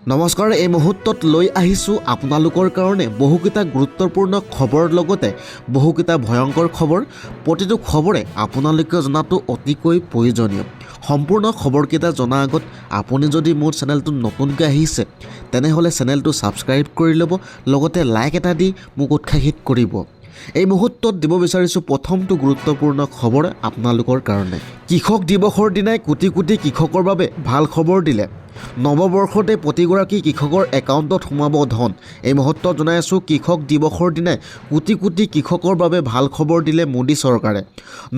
নমস্কাৰ, এই মুহূৰ্তত লৈ আহিছোঁ আপোনালোকৰ কাৰণে বহুকেইটা গুৰুত্বপূৰ্ণ খবৰ লগতে বহুকেইটা ভয়ংকৰ খবৰ। প্ৰতিটো খবৰে আপোনালোকে জনাটো অতিকৈ প্ৰয়োজনীয়। সম্পূৰ্ণ খবৰকেইটা জনাৰ আগত আপুনি যদি মোৰ চেনেলটো নতুনকৈ আহিছে তেনেহ'লে চেনেলটো ছাবস্ক্ৰাইব কৰি ল'ব, লগতে লাইক এটা দি মোক উৎসাহিত কৰিব। এই মুহূৰ্তত দিব বিচাৰিছোঁ প্ৰথমটো গুৰুত্বপূৰ্ণ খবৰ আপোনালোকৰ কাৰণে। কৃষক দিৱসৰ দিনাই কোটি কোটি কৃষকৰ বাবে ভাল খবৰ দিলে। নৱবৰ্ষতে প্ৰতিগৰাকী কৃষকৰ একাউণ্টত সোমাব ধন। এই মুহূৰ্তত জনাই আছোঁ, কৃষক দিৱসৰ দিনাই কোটি কোটি কৃষকৰ বাবে ভাল খবৰ দিলে মোদী চৰকাৰে।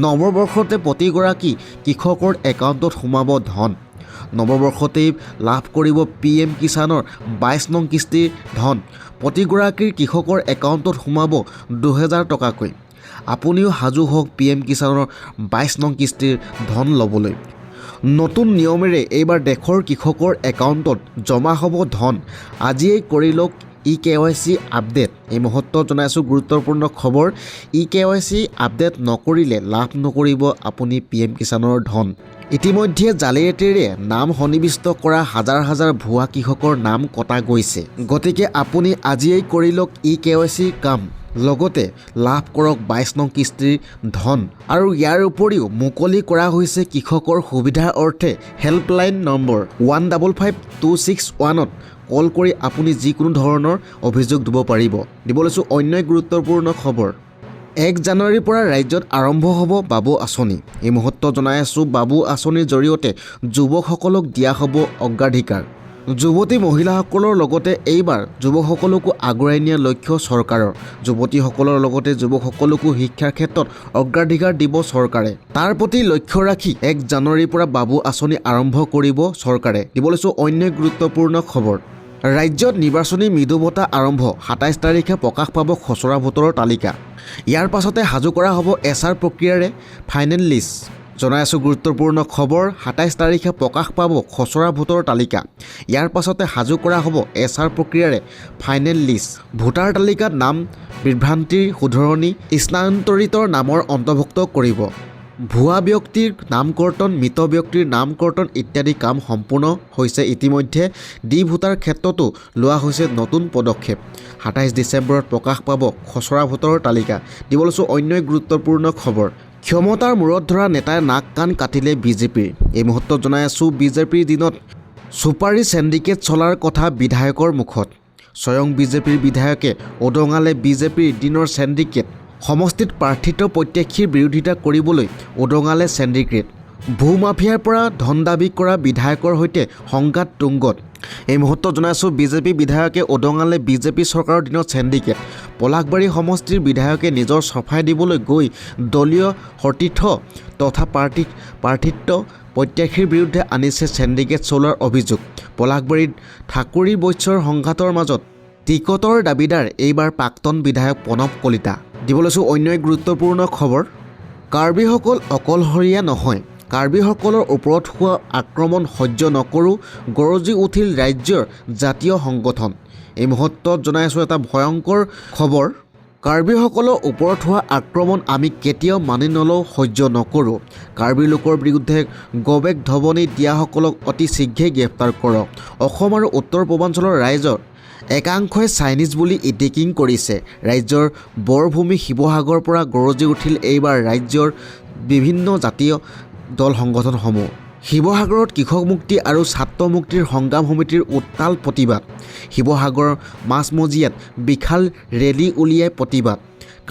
নৱবৰ্ষতে প্ৰতিগৰাকী কৃষকৰ একাউণ্টত সোমাব ধন। নৱবৰ্ষতেই লাভ কৰিব PM কিষাণৰ 22 নং কিস্তিৰ ধন। প্ৰতিগৰাকী কৃষকৰ একাউণ্টত সোমাব 2000 টকাকৈ। আপুনিও সাজু হওক PM কিষাণৰ 22 নং কিস্তিৰ ধন ল'বলৈ। নতুন নিয়মেৰে এইবাৰ দেশৰ কৃষকৰ একাউণ্টত জমা হ'ব ধন। আজিয়েই কৰি লওক eKYC আপডেট। এই মুহূৰ্তত জনাইছোঁ গুৰুত্বপূৰ্ণ খবৰ। eKYC আপডেট নকৰিলে লাভ নকৰিব আপুনি PM কিষাণৰ ধন। ইতিমধ্যে জালিয়াতিৰে নাম সন্নিৱিষ্ট কৰা হাজাৰ হাজাৰ ভুৱা কৃষকৰ নাম কটা গৈছে। গতিকে আপুনি আজিয়েই কৰি লওক eKYC কাম, লগতে লাভ কৰক 22 নং কিস্তিৰ ধন। আৰু ইয়াৰ উপৰিও মুকলি কৰা হৈছে কৃষকৰ সুবিধাৰ অৰ্থে হেল্পলাইন নম্বৰ 155261ত কল কৰি আপুনি যিকোনো ধৰণৰ অভিযোগ দিব পাৰিব। দিব লৈছোঁ অন্য এক গুৰুত্বপূৰ্ণ খবৰ। 1 জানুৱাৰীৰ পৰা ৰাজ্যত আৰম্ভ হ'ব বাবু আঁচনি। এই মুহূৰ্তত জনাই আছোঁ, বাবু আঁচনিৰ জৰিয়তে যুৱকসকলক দিয়া হ'ব অগ্ৰাধিকাৰ। যুৱতী মহিলাসকলৰ লগতে এইবাৰ যুৱকসকলকো আগুৱাই নিয়া লক্ষ্য চৰকাৰৰ। যুৱতীসকলৰ লগতে যুৱকসকলকো শিক্ষাৰ ক্ষেত্ৰত অগ্ৰাধিকাৰ দিব চৰকাৰে। তাৰ প্ৰতি লক্ষ্য ৰাখি 1 জানুৱাৰীৰ পৰা বাবু আঁচনি আৰম্ভ কৰিব চৰকাৰে। দিব লৈছোঁ অন্য এক গুৰুত্বপূৰ্ণ খবৰ। ৰাজ্যত নিৰ্বাচনী মৃদু বঁটা আৰম্ভ। 27 তাৰিখে প্ৰকাশ পাব খচৰা ভোটৰ তালিকা। ইয়াৰ পাছতে সাজু কৰা হ'ব SR প্ৰক্ৰিয়াৰে ফাইনেল লিষ্ট। জনাই আছোঁ গুৰুত্বপূৰ্ণ খবৰ। 27 তাৰিখে প্ৰকাশ পাব খচৰা ভোটৰ তালিকা। ইয়াৰ পাছতে সাজু কৰা হ'ব SR প্ৰক্ৰিয়াৰে ফাইনেল লিষ্ট। ভোটাৰ তালিকাত নাম বিভ্ৰান্তিৰ শুধৰণি, স্থানান্তৰিতৰ নামৰ অন্তৰ্ভুক্ত কৰিব। ভুৱা ব্যক্তিৰ নামকৰ্তন, মৃত ব্যক্তিৰ নামকৰ্তন ইত্যাদি কাম সম্পূৰ্ণ হৈছে ইতিমধ্যে। ডি ভোটাৰ ক্ষেত্ৰতো লোৱা হৈছে নতুন পদক্ষেপ। 27 ডিচেম্বৰত প্ৰকাশ পাব খচৰা ভোটৰ তালিকা। দিব লৈছোঁ অন্য এক গুৰুত্বপূৰ্ণ খবৰ। ক্ষমতাৰ মূৰত ধৰা নেতাই নাক কাণ কাটিলে বিজেপিৰ। এই মুহূৰ্তত জনাই আছোঁ, বিজেপিৰ দিনত চুপাৰী চেণ্ডিকেট চলাৰ কথা বিধায়কৰ মুখত। স্বয়ং বিজেপিৰ বিধায়কে উদঙালে বিজেপিৰ দিনৰ চেণ্ডিকেট। সমষ্টিত প্ৰাৰ্থিত্ব প্ৰত্যাশীৰ বিৰোধিতা কৰিবলৈ উদঙালে চেণ্ডিকেট। ভূ মাফিয়াৰ পৰা ধন দাবী কৰা বিধায়কৰ সৈতে সংঘাত তুংগত। এই মুহূৰ্তত জনাইছোঁ, বিজেপি বিধায়কে উদঙালে বিজেপি চৰকাৰৰ দিনত চেণ্ডিকেট। পলাশবাৰী সমষ্টিৰ বিধায়কে নিজৰ চফাই দিবলৈ গৈ দলীয় সতীৰ্থ তথা প্ৰাৰ্থিত্ব প্ৰত্যাশীৰ বিৰুদ্ধে আনিছে চেণ্ডিকেট চলোৱাৰ অভিযোগ। পলাশবাৰীত ঠাকুৰী বৈশ্যৰ সংঘাতৰ মাজত টিকটৰ দাবীদাৰ এইবাৰ প্ৰাক্তন বিধায়ক প্ৰণৱ কলিতা। দিব লৈছোঁ অন্য এক গুৰুত্বপূৰ্ণ খবৰ। কাৰ্বিসকল অকলশৰীয়া নহয়। কাৰ্বিসকলৰ ওপৰত হোৱা আক্ৰমণ সহ্য নকৰোঁ, গৰজি উঠিল ৰাজ্যৰ জাতীয় সংগঠন। এই মুহূৰ্তত জনাই আছোঁ এটা ভয়ংকৰ খবৰ। কাৰ্বিসকলৰ ওপৰত হোৱা আক্ৰমণ আমি কেতিয়াও মানি নলওঁ, সহ্য নকৰোঁ। কাৰ্বি লোকৰ বিৰুদ্ধে গবেক ধৱনি দিয়াসকলক অতি শীঘ্ৰেই গ্ৰেপ্তাৰ কৰক। অসম আৰু উত্তৰ পূৰ্বাঞ্চলৰ ৰাইজৰ একাংশই চাইনিজ বুলি ইটিকিং কৰিছে। ৰাজ্যৰ বৰভূমি শিৱসাগৰৰ পৰা গৰজি উঠিল এইবাৰ ৰাজ্যৰ বিভিন্ন জাতীয় দল সংগঠনসমূহ। শিৱসাগৰত কৃষক মুক্তি আৰু ছাত্ৰ মুক্তিৰ সংগ্ৰাম সমিতিৰ উত্তাল প্ৰতিবাদ। শিৱসাগৰৰ মাজমজিয়াত বিশাল ৰেলী উলিয়াই প্ৰতিবাদ।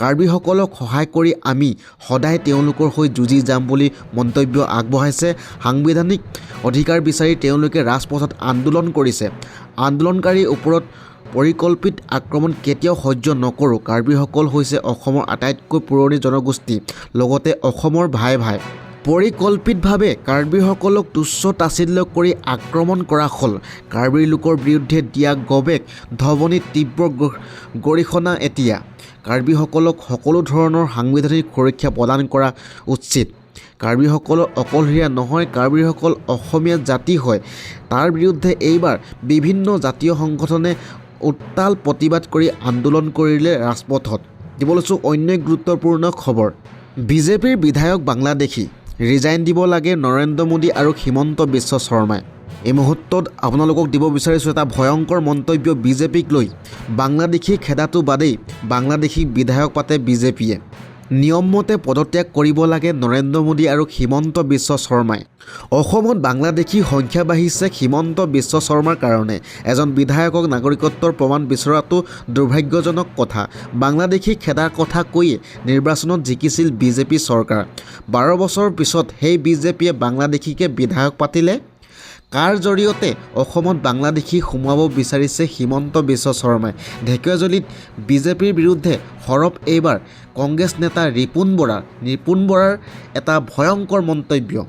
কাৰ্বিসকলক সহায় কৰি আমি সদায় তেওঁলোকৰ হৈ যুঁজি যাম বুলি মন্তব্য আগবঢ়াইছে। সাংবিধানিক অধিকাৰ বিচাৰি তেওঁলোকে ৰাজপথত আন্দোলন কৰিছে। আন্দোলনকাৰীৰ ওপৰত পৰিকল্পিত আক্ৰমণ কেতিয়াও সহ্য নকৰোঁ। কাৰ্বিসকল হৈছে অসমৰ আটাইতকৈ পুৰণি জনগোষ্ঠী, লগতে অসমৰ ভাই ভাই। পৰিকল্পিতভাৱে কাৰ্বিসকলক তুচ্ছ তাচ্ছিল্য কৰি আক্ৰমণ কৰা হ'ল। কাৰ্বি লোকৰ বিৰুদ্ধে দিয়া গবেক ধৱনিত তীব্ৰ গৰিহণা এতিয়া। কাৰ্বিসকলক সকলো ধৰণৰ সাংবিধানিক সুৰক্ষা প্ৰদান কৰা উচিত। কাৰ্বিসকল অকলশৰীয়া নহয়, কাৰ্বিসকল অসমীয়া জাতি হয়। তাৰ বিৰুদ্ধে এইবাৰ বিভিন্ন জাতীয় সংগঠনে উত্তাল প্ৰতিবাদ কৰি আন্দোলন কৰিলে ৰাজপথত। দিব লৈছোঁ অন্য এক গুৰুত্বপূৰ্ণ খবৰ। বিজেপিৰ বিধায়ক বাংলাদেশী ৰিজাইন দিব লাগে নৰেন্দ্ৰ মোদী আৰু হিমন্ত বিশ্ব শৰ্মাই। এই মুহূৰ্তত আপোনালোকক দিব বিচাৰিছোঁ এটা ভয়ংকৰ মন্তব্য বিজেপিক লৈ। বাংলাদেশী খেদাটো বাদেই বাংলাদেশী বিধায়ক পাতে বিজেপিয়ে। নিয়মমতে পদত্যাগ কৰিব লাগে নৰেন্দ্ৰ মোদী আৰু হিমন্ত বিশ্ব শৰ্মাই। অসমত বাংলাদেশী সংখ্যা বাঢ়িছে হিমন্ত বিশ্ব শৰ্মাৰ কাৰণে। এজন বিধায়কক নাগৰিকত্বৰ প্ৰমাণ বিচৰাটো দুৰ্ভাগ্যজনক কথা। বাংলাদেশী খেদাৰ কথা কৈয়ে নিৰ্বাচনত জিকিছিল বিজেপি চৰকাৰ। 12 বছৰ পিছত সেই বিজেপিয়ে বাংলাদেশীকে বিধায়ক পাতিলে। কাৰ জৰিয়তে অসমত বাংলাদেশী সোমোৱাব বিচাৰিছে হিমন্ত বিশ্ব শৰ্মাই। ঢেকীয়াজুলিত বিজেপিৰ বিৰুদ্ধে সৰব এইবাৰ কংগ্ৰেছ নেতা ৰিপুণ বৰাৰ এটা ভয়ংকৰ মন্তব্য।